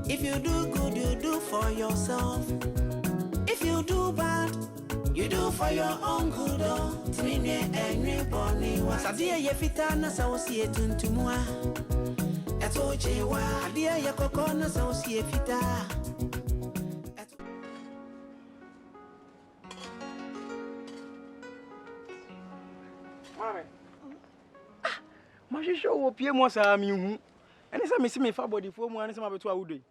If you do good, you do for yourself. If you do bad, you do for your own good. Tine anybody was a dear Yefita, Nassaucie Tuntumua. Eto Jewa, dear Yakoko, Nassaucie Fita. My show PM was a mean. And it's a missing me for body for one and some of it to our day.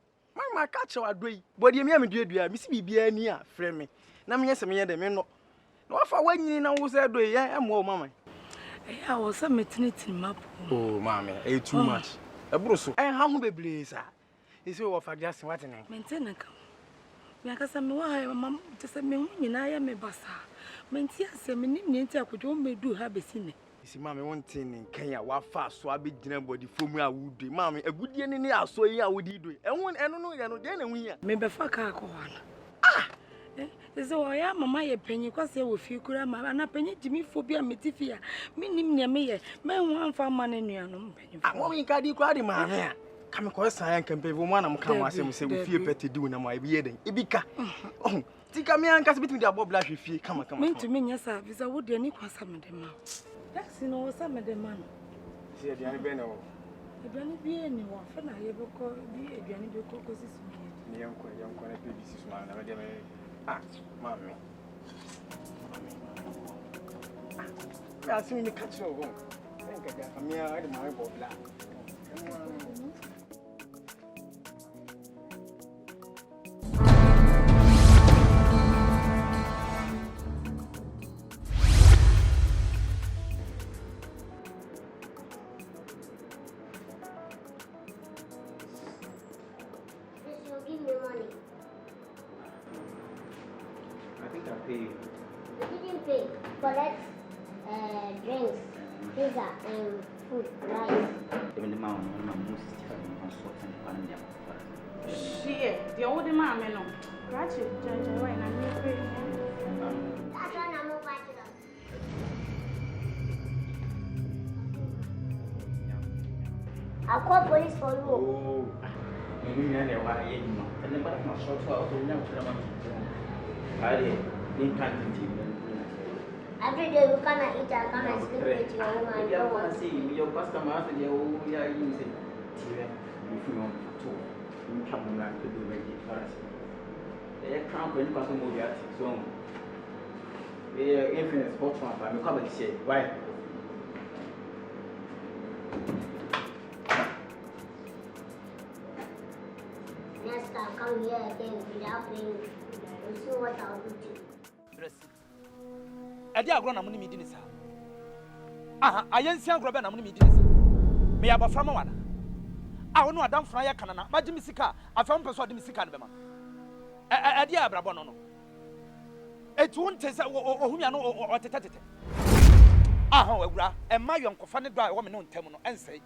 My catch our day, but you may do it, Miss B. near, friend me. Now, yes, I mean, the men. No, for when you know was that way, I am more, mamma. I was a maternity map. Oh, mamma, too much. A brussel, and how be blazer. It's all for just what name. Maintain because I'm why, Mamma, just a me, I am a bassa. Maintain some minute I could only do have a scene. See, mammy, one thing in Kenya, what fast so I be dinner body for me. I would do, mammy, a good year in the house, so yeah, would you do it? And one, I don't know, then we are. Maybe fuck our one. Ah! So I am my penny, because they will feel good, and a penny to me for be a metifia, meaning near me, man, one for money near no penny. I won't get you, crowded, man. Come across, I can pay for one, I'm coming, I say, we feel better doing my bearding. Ibika. Oh, think I mean, cast between the above blush if you come. Mean to me, yes, sir, is a wood and equal some of them. That's in all some of them, man. See, the Anibeno. If any be anyone, for now, you will call me a Johnny Bocos. The young baby's man, never ah, mammy. I'll see me catch your home. Think I got a mere admirer black. Drinks, pizza, and food, rice. She, the old man, no. Gratitude, John, and I'm here. That's why I'm over to them. I'll call police for you. Oh, you know why you know. And then, but I'm not sure to every day we come and eat and come and sleep with your woman. You want to see your customers and you are using if you want to you come back to do it first. They are crowned when you come to move your so they are infinite sports one, but I'm coming to say why. Next time, come here again without playing. We'll see what I'll do to you. I did grown a money meeting. I ain't seen Grabban a money meeting. May I have a from one? I will know a damn Faya canana, Majimisica, I found persuading Misica. A dear Brabono. It won't taste whom you know or tete. Ah, and my young confounded by a woman on Temono and say,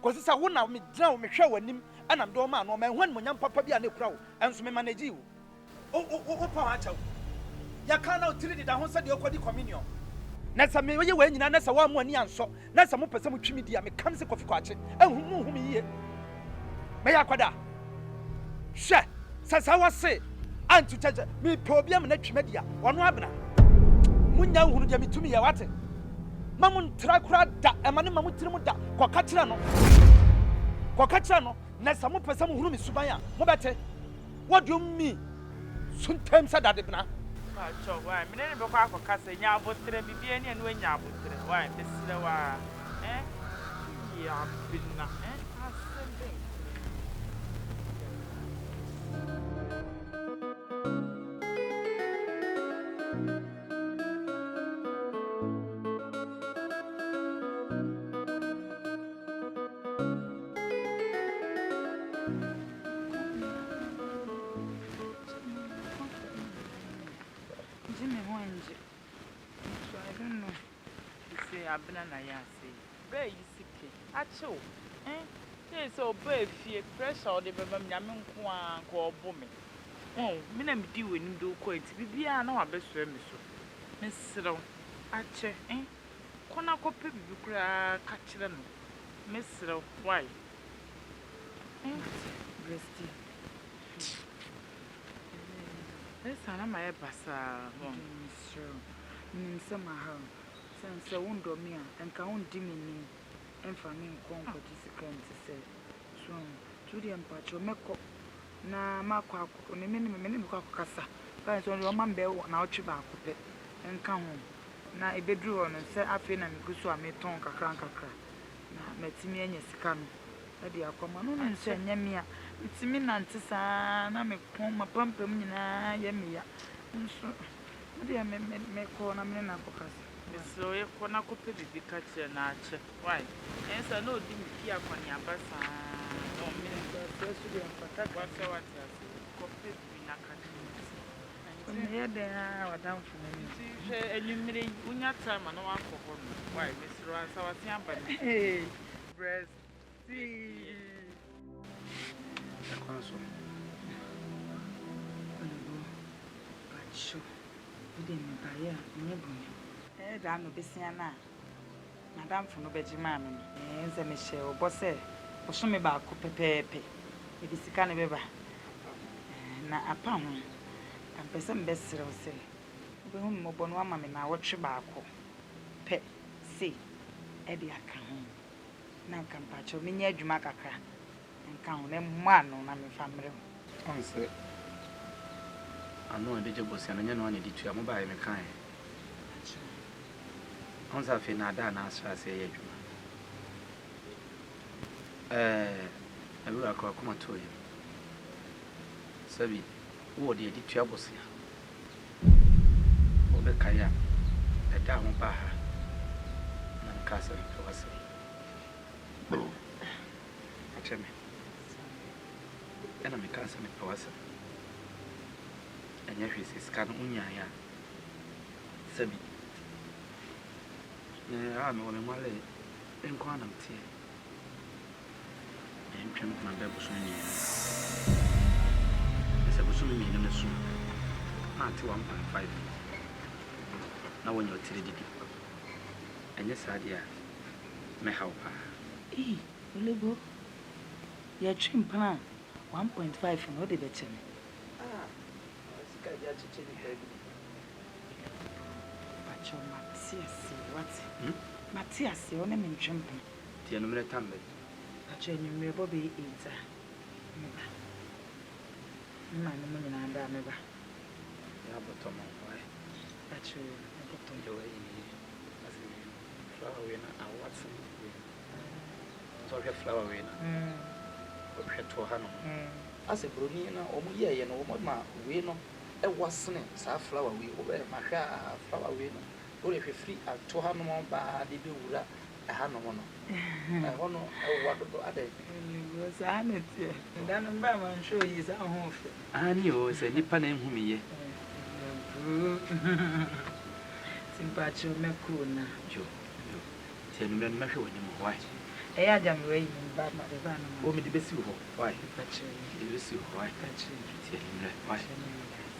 because it's a one of me drown me show him, and I'm dorman or man when young papa be a new crow, and so me manage you. Oh, Pacho. Ya can't treat it down said your body communion. Nasa me when you nasa 1 year so, Nasa mo person with media me comes a coffee quache, and whom he may I quada. She says I was say, and to judge me problem net media, one wabna. Munya who jammy to me a water. Mamun trakra da, a man mamutrimunda, Quacatrano. Quacatrano, Nasa mo person whom is Subaya, Mobate. What do you mean? Sometimes I did not. Why, me never go for Cassia, ya would be any and when ya would. Why, this is the why, eh? Yeah, been nothing. Nayas, very sick. Acho, eh? So brave, fresh or the baby yamin kwa booming. Oh, Minam do when you do quite. Be a no best friend, Miss Siddle. Ache, eh? Kona copy, you cry, catch them. Mr. Why? Breasty. Sana my basa. Sure. Some how. Since I won't do me and can't dimini and for me, conquer this kind to say. So, to the empacho, meko na makwa, on a minimum cassa. Guys, only one man bear now chiba coupe and come home. Na a bedroom and say, I feel and go so I may tongue a crank a crack. Na metimi and yes, come. Adi akoma no no nse nyame a ntimi nante saa na me pon ma pampam nyina ye me ya nso adi me ko na me na kokasa So ye kona ko pe bibi ka che na ache why ensa no di mi fi akwani abasa no me so su di amfata wa se wa ti ase ko pe bibi na ka che me ye de a wadam fu me ti hwe enyumire unya time na wa ko ho no why me siro ansa wa ti amba ni hey breast see Akwanso. olugo bacho ide me ba ya nye bu da no besia na madam fu no beji ma me nze me hye obo se oso me ba ko pepepe e bi sika ne beba na apa ho kan pese me besere o se obe hu mo bo no ama me na wotwe ba ko pe se e di aka ho na kan pa cho me nya adwuma kakra nka ho na mma no na me famre ho Onse. Ano ebeje bosia na nya no anya ditua mo ba ye me kan. Onsa fe na da na asra se ye adwuma. Abu akwa kuma to ye. Sabi wo de ditua bosia. Obe kaya. Da ho ba ha. Na kasa ko wase. Acheme. Ana me kasa me pa wase. Anya hwese sika no unya ya. Sabi me wona male enko anam tie entwem na be buso ni ese buso mi no so na ate 1.5 na wonyo tire didi anya sadia me haw pa olebo ya trim plan 1.5 no de beche me sika dia chiche ni baby bacho Matias what Matias one me ntwem plan tie no mere tambe bacho enyumre bo be enta me ba ma no mo nyina nda me ba ya botomo why bacho me botom yo ni asini flower we na awatsi we so hwe flower we na hwe to ha no ase broni na omu ye no omu ma we no e wasene sa flower we obe ma hwa flower we no o le hwe free ato ha no ba de be wura e ha no no e ho no e wa do ade olebo sa na tie nda no ba man show yi sa ho fe ani o se nipa na enhu mi ye simpacho me kuna jo tie no me no hwe woni mo why e ya jam we yi ba ma de ba no o mi de besi ho why bacho de besi ho why bacho tie no why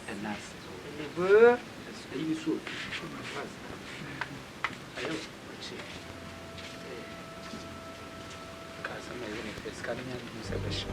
and that's olebo you so ayo chi casa na yone pescar minha não se deixa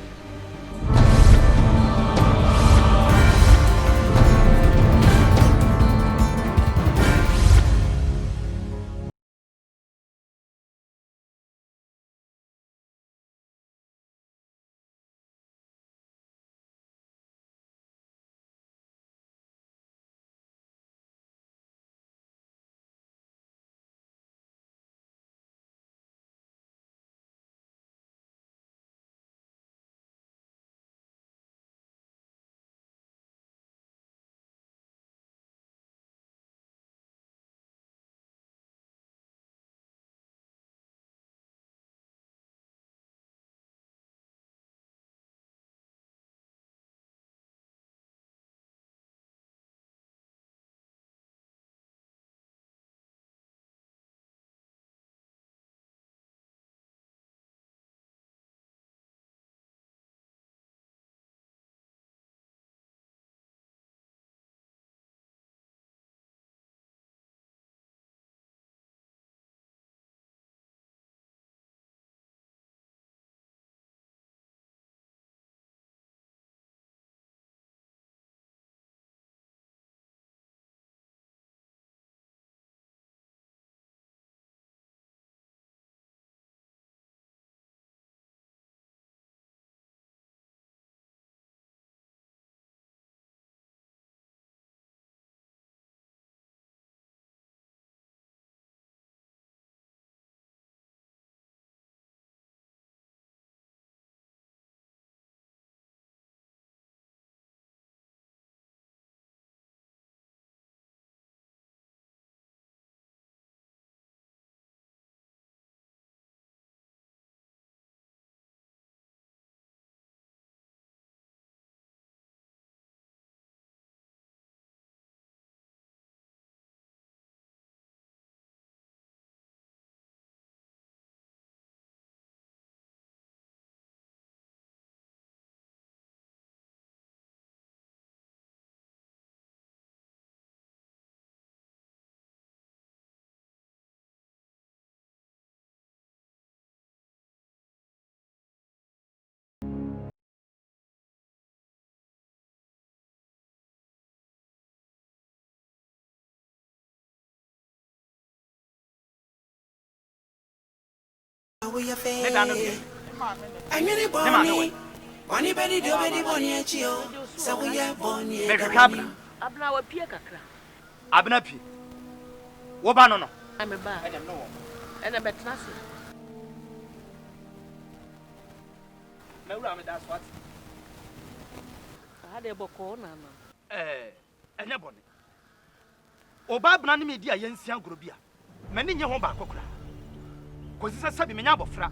we are fair. Me da no bi. I'm really bonny. Bonny Betty do Betty Bonny at you. So we are bonny. Me kakra. Abna wa pie kakra. Abna pi. Wo ba no no. I'm a ba. I don't know. And a betna se. Me wura me da so at. I had a boko na na. Enya bone. Oba abna ne me di ayensia goro bia. Mani nye ho ba akokora. Kosi sabi menya abofra.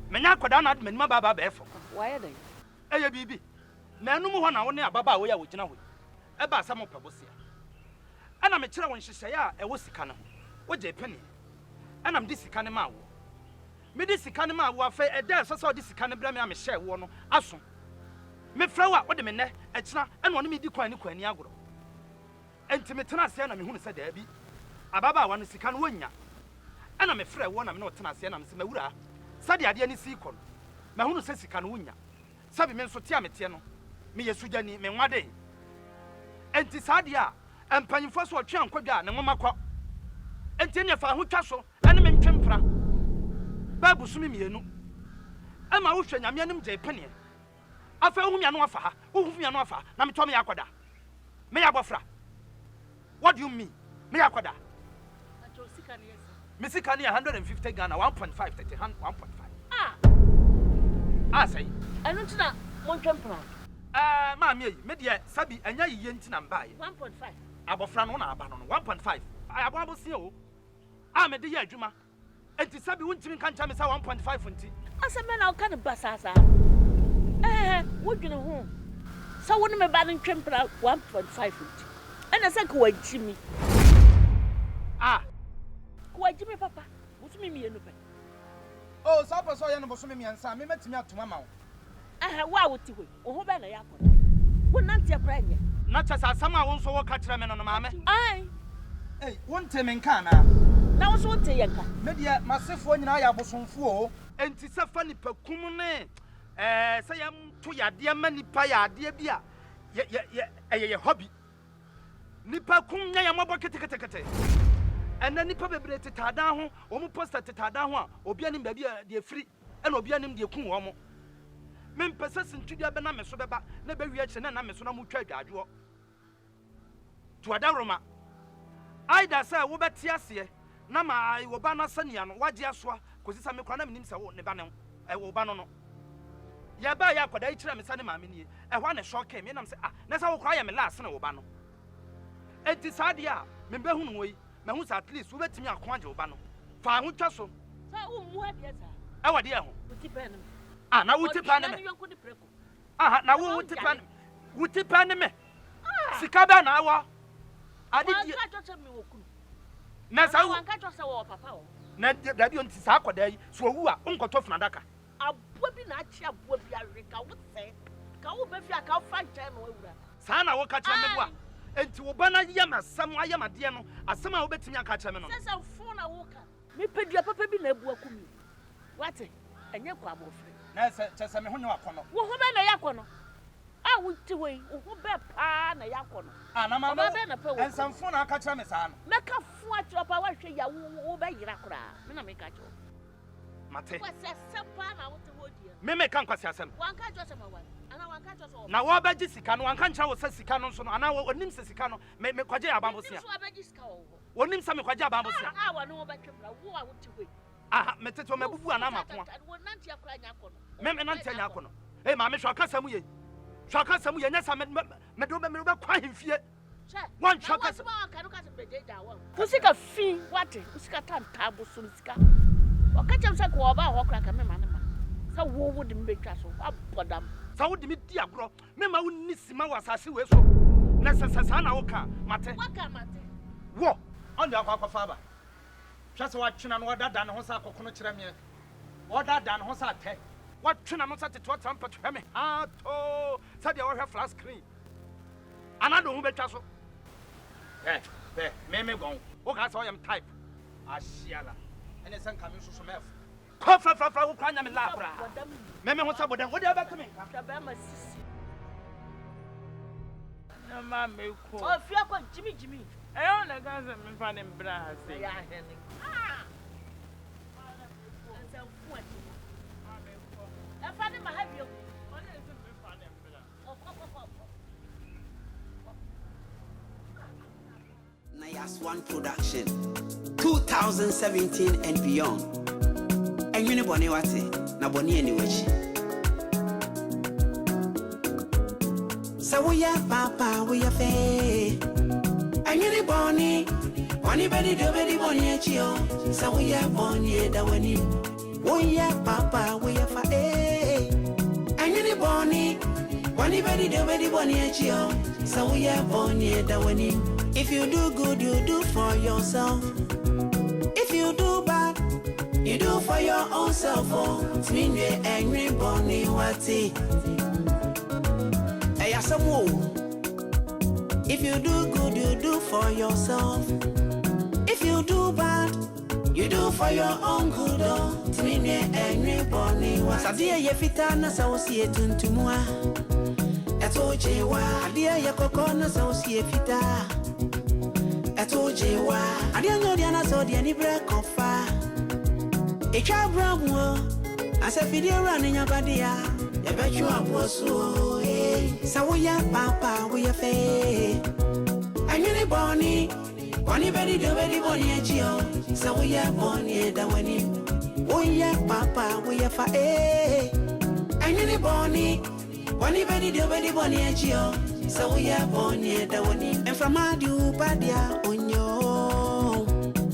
Menya akoda na admani ma baba ba efo. Why then? Eye bibi. Na enu mu ho na wo ne ababa wo ya wo gina ho. Eba asam pebosia. Ana me kire won hyehyɛ ya ɛwɔ sika ne ho. Wo je pene. Ana me di sika ne ma wo. Me di sika ne ma wo afa ɛda ɛsɛ sɛ wo di sika ne bra me a me hyɛ wo no aso. Me fra wo a wo de me nɛ ɛkyina ɛna ɔne me di kwan ne kwan ni agoro. Enti me tena ase na me hu ne sɛ da bi. Ababa wa no sika no wonya. Ana me fra wo na me no tena ase na me sɛ mawura. Sadi ade ani si kɔ no. Ma hu no sɛ sika no wonya. Sabi me nso te a me te no. Me yesugani me nwade. Enti sadi a empanyimfo so otwe ankwadwa ne ngoma kɔ. Enti ne fa ho twa so ɛne me ntwempra. Ba busumi mienu. Ama wo hwɛ nyame anim gye pene. Afa hu mia no afa ha. Wo hu mia no afa na me to me yakoda. Me yabofra. What do you mean? Me yakoda. Acho sika ne yes. Me sika ne 150 Ghana 1.5 30 1.5. Ah say. Anu tina mo ntwempra. Ma me yi me de sabi anya yiye nti na mba yi 1.5. Abofra no na aba no 1.5. Abo abosia o. Me de ye adwuma. Enti sabi wuntimi kan cha me sa 1.5 nti. Aseme na o kan basasa. Wo dwene ho. So wo ne me ba no ntwempra 1.5 nti. Ena se ko wajimi. Ko wajimi papa. Busumi mienu pe. Oh, so papa so ye no busumi miensa me matimi atoma ma wo. Wa wo ti hwe. Wo ho be na yakọ. Wo nante akra nye. Na chasa asam a wo nso wo ka kire me no no maame. Ai. Wonte me nka na. Na wo so wonte ye nka. Me de masefo nyina ya bosomfo o. Enti se fa nipa kum ne se yam to yade ma nipa yade bia ye hobby. Nipa kum nya ya mabo ketekete. Ena nipa bebre tetada ho, o mu poster tetada ho a obi anim ba bia de free, ena obi anim de kun wo mo. Me mpese sintudua be na me so beba, na be wi na me so na mu twa adwadwo. To adaroma. Aida say wo beti ase, na ma wo ba na sania no waje asoa, kosisa me kra na menim se wo ne ba ne wo ba no no. Ya ba ya kwada ikira me sane ma me nie. Ehwa ne shock me nam se na sa wo kra ya me last na wo ba no. Enti sade a me be hu no yi. Me hu sa at least wo betimi akoaje wo ba no. Fa ho twa so. Sa wo mu ade sa. E wade e ho. Wuti pen me. Na wuti pan me. Na wo wuti pan. Wuti pan me. Sika ba na awa. Ade di. Wanka twa me wo kunu. Na sa wo wanka twa se wo papa wo. Na dabi onti sa akoda yi so owu a onkoto funa daka. Abo bi na achi abo bi areka wo se. Ka wo be fi aka fa nche no ewura. Sa na wo ka kire me bo a. Enti wo ba na yam asam ayam ade no asam a wo betimi aka kire me no. Sesa fun na wo ka. Me pedua papa bi na ebu akumi. Wate? Enye kwa abofre. Na se me ho ne wakono. Wo ho be na yakono. Wuti we wo ho be pa na yakono. Na ma no. Ensamfo na aka kire me sa no. Meka fu atro pa wa hwe ya wo be yira kra. Me na me ka cho. Mate. Kwase sempa na wo te wo dia. Me kan kwase asem. Wanka jo se ma wan. Ana wanka jo so. Na wo ba gi sika no wanka ncha wo se sika no so no ana onim se sika no me kwaje abambosia. So ba gi sika wo. Onim se me kwaje abambosia. Wa no wo ba twebra wo a wo te we. Me tete me bubu ana makoa. Wo nanti akra nya kono. Me nanti nya kono. Ma me hwa kasa mu ye. Hwa kasa mu ye nya sa me do me kwa hemfie. Wan hwa kasa. Usika fi wate usika tanta boso sika. Okacha msa ko oba ho kra ka me ma ne ma. Sa wo de me betwa so abodam. Sa wo de me di agro. Me ma wo ni sima wa asase we so. Na sasa na wo ka mate. Waka mate. Wo on de akwa fa ba. Hwase wa twena no dada ne ho sa kokono kire me. Wo dada ne ho sa te. Wa twena no sa te to tampa to me. To sa de wo hwe flash screen. Anado ho betwa so. Me gon. Wo ka sa wo yam type. Ashiala. Ene san kamen so mef. Ko fra wo kwanya me labra. Me ho sa bodan. Wo de ba kame ka. Ba ma sisi. Na ma me ko. O fi akọ jimi. Ayo na gaza me fa ne bra ase. Ya hene. Nayas One Production, 2017 and beyond. And you know Boniwati, na Boni anyway. So we are Papa, we are Faya. And you know Bonnie, Bonnie Betty, do Betty Bonnie Chio. So we are Bonnie, da Winnie. We are Papa, we are Faya. And you know Bonnie, Bonnie Betty, do Betty Bonnie Chio. So we are Bonnie, da Winnie. If you do good, you do for yourself. If you do bad, you do for your own self. Oh, it's mean you're angry, Bonnie, what's it? Hey, if you do good, you do for yourself. If you do bad, you do for your own good. Oh, it's mean you're angry, Bonnie, what's it? Sadia ye fitana sa usiye tuntumwa. Eto jewa, adia ye kokona sa usiye fita. Eto jewa, adia nyodiana so di ani break ofa. Echa bramo, asa video running your body ya. Ya bet you up was so hey. So we are Papa, we are Faya. And you Bonnie, Bonnie Betty do Betty Bonnie Chio. So we are Bonnie da Winnie. We are Papa, we are Faya. And you Bonnie, Bonnie Betty do Betty Bonnie Chio. So we are Bonnie da Winnie. And from Adu Padia onyo,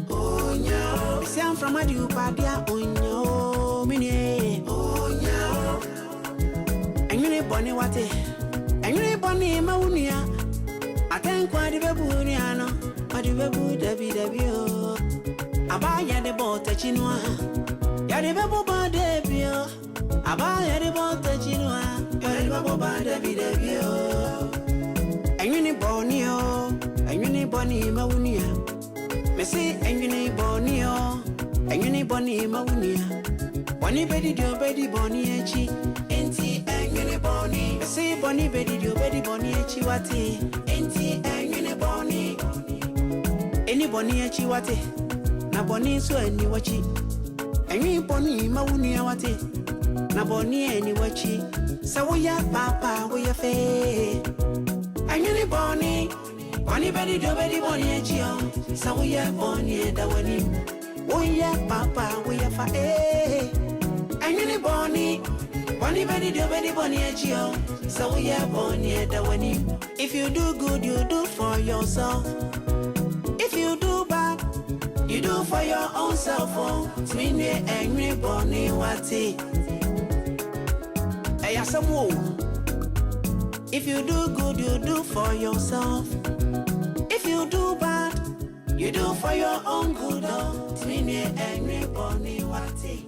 onyo. See I'm from Adu Padia onyo, mini onyo. And you Bonnie wate, and you Bonnie maunia. I think quite a babuniano, but the babu debio. Abaya the boat at Chinua, Yadi babu debio. Abaya the boat at Chinua, Yadi babu debio. And you Bonio, and you Bonnie maunia. Messi, and you Bonio, and you Bonnie maunia. Bonnie Betty do Betty Bonnie Echi, Enti and you Bonnie. Messi, Bonnie Betty do Betty Bonnie Echi wati. Enti and you Bonnie. Any Bonnie Echi wati. Na Bonnie so any wachi. And you Bonnie maunia wati. Na Bonnie any wachi. So we are Papa, we are Faya. And you Bonnie. Bonnie Betty do Betty Bonnie Echi. So we are Bonnie da Winnie. We are Papa, we are Faya. And you Bonnie, Bonnie Betty do Betty Bonnie Chio. So we are Bonnie da Winnie. If you do good, you do for yourself. If you do bad, you do for your own self. Oh, it's mean you're angry, Bonnie, what's it? Hey, if you do good, you do for yourself. If you do bad, you do for your own good. Oh, it's mean you're angry, Bonnie, what's it?